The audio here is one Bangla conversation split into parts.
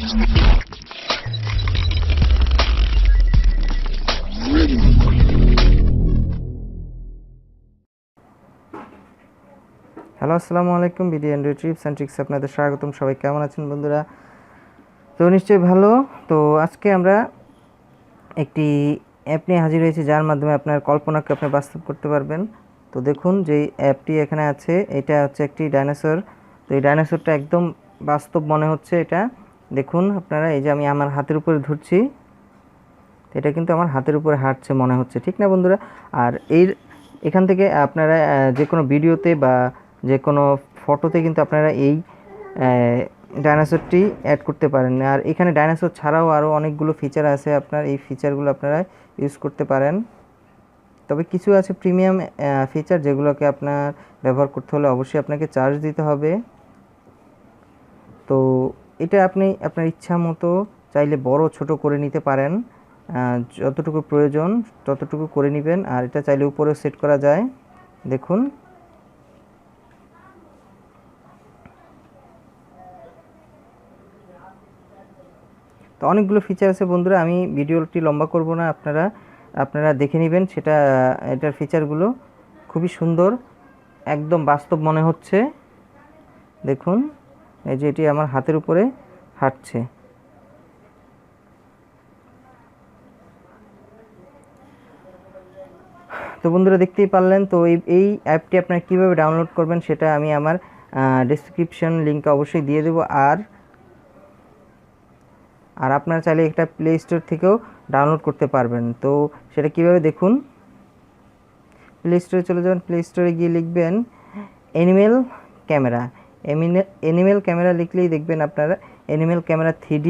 হ্যালো, আসসালামু আলাইকুম। Video Android TRIPS and tricks আপনাদের স্বাগতম। সবাই কেমন আছেন বন্ধুরা? তো নিশ্চয়ই ভালো। তো আজকে আমরা একটি অ্যাপ নিয়ে হাজির হয়েছি, যার মাধ্যমে আপনার কল্পনাকে আপনি বাস্তব করতে পারবেন। তো দেখুন, যেই অ্যাপটি এখানে আছে, এটা হচ্ছে একটি ডাইনোসর। তো এই ডাইনোসরটা একদম বাস্তব মনে হচ্ছে। এটা দেখুন আপনারা, এই যে আমি আমার হাতের উপরে ধরছি, এটা কিন্তু আমার হাতের উপরে হাঁটছে মনে হচ্ছে, ঠিক না বন্ধুরা? আর এখান থেকে আপনারা যে কোনো ভিডিওতে বা যে কোনো ফটোতে কিন্তু আপনারা এই ডাইনোসরটি অ্যাড করতে পারেন। আর এখানে ডাইনোসর ছাড়াও আরও অনেকগুলো ফিচার আছে, আপনার এই ফিচারগুলো আপনারা ইউজ করতে পারেন। তবে কিছু আছে প্রিমিয়াম ফিচার, যেগুলোকে আপনার ব্যবহার করতে হলে অবশ্যই আপনাকে চার্জ দিতে হবে। তো এটা আপনি আপনার ইচ্ছা মতো চাইলে বড় ছোট করে নিতে পারেন, যতটুকু প্রয়োজন ততটুকু করে নেবেন। আর এটা চাইলে উপরেও সেট করা যায়। দেখুন, তো অনেকগুলো ফিচার আছে বন্ধুরা। আমি ভিডিওটি লম্বা করব না, আপনারা দেখে নেবেন সেটা। এটার ফিচারগুলো খুবই সুন্দর, একদম বাস্তব মনে হচ্ছে। দেখুন, এই যে এটি আমার হাতের উপরে হাঁটছে। তো বন্ধুরা, দেখতেই পারলেন। তো এই অ্যাপটি আপনারা কীভাবে ডাউনলোড করবেন সেটা আমি আমার ডেসক্রিপশন লিঙ্কে অবশ্যই দিয়ে দেবো। আর আপনারা চাইলে একটা প্লে স্টোর থেকেও ডাউনলোড করতে পারবেন। তো সেটা কিভাবে দেখুন, প্লে স্টোরে চলে যাবেন। প্লে স্টোরে গিয়ে লিখবেন অ্যানিমেল ক্যামেরা। অ্যানিমেল ক্যামেরা লিখলেই দেখবেন আপনারা অ্যানিমেল ক্যামেরা 3D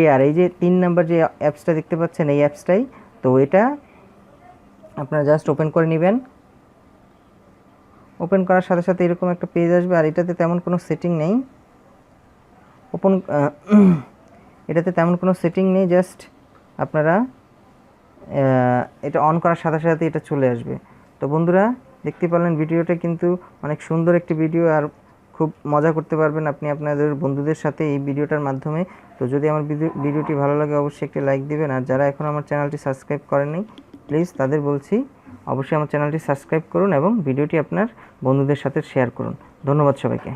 AR, এই যে 3 নাম্বার যে অ্যাপসটা দেখতে পাচ্ছেন, এই অ্যাপসটাই। তো এটা আপনারা জাস্ট ওপেন করে নেবেন। ওপেন করার সাথে সাথে এরকম একটা পেজ আসবে। আর এটাতে তেমন কোনো সেটিং নেই, এটাতে তেমন কোনো সেটিং নেই। জাস্ট আপনারা এটা অন করার সাথে সাথে এটা চলে আসবে। তো বন্ধুরা, দেখতে পারলেন ভিডিওটা কিন্তু অনেক সুন্দর একটি ভিডিও, আর খুব মজা করতে পারবেন আপনি আপনাদের বন্ধুদের সাথে এই ভিডিওটার মাধ্যমে। তো যদি আমার ভিডিওটি ভালো লাগে অবশ্যই একটি লাইক দিবেন। আর যারা এখন আমার চ্যানেলটি সাবস্ক্রাইব করেননি, প্লিজ তাদের বলছি অবশ্যই আমার চ্যানেলটি সাবস্ক্রাইব করুন এবং ভিডিওটি আপনার বন্ধুদের সাথে শেয়ার করুন। ধন্যবাদ সবাইকে।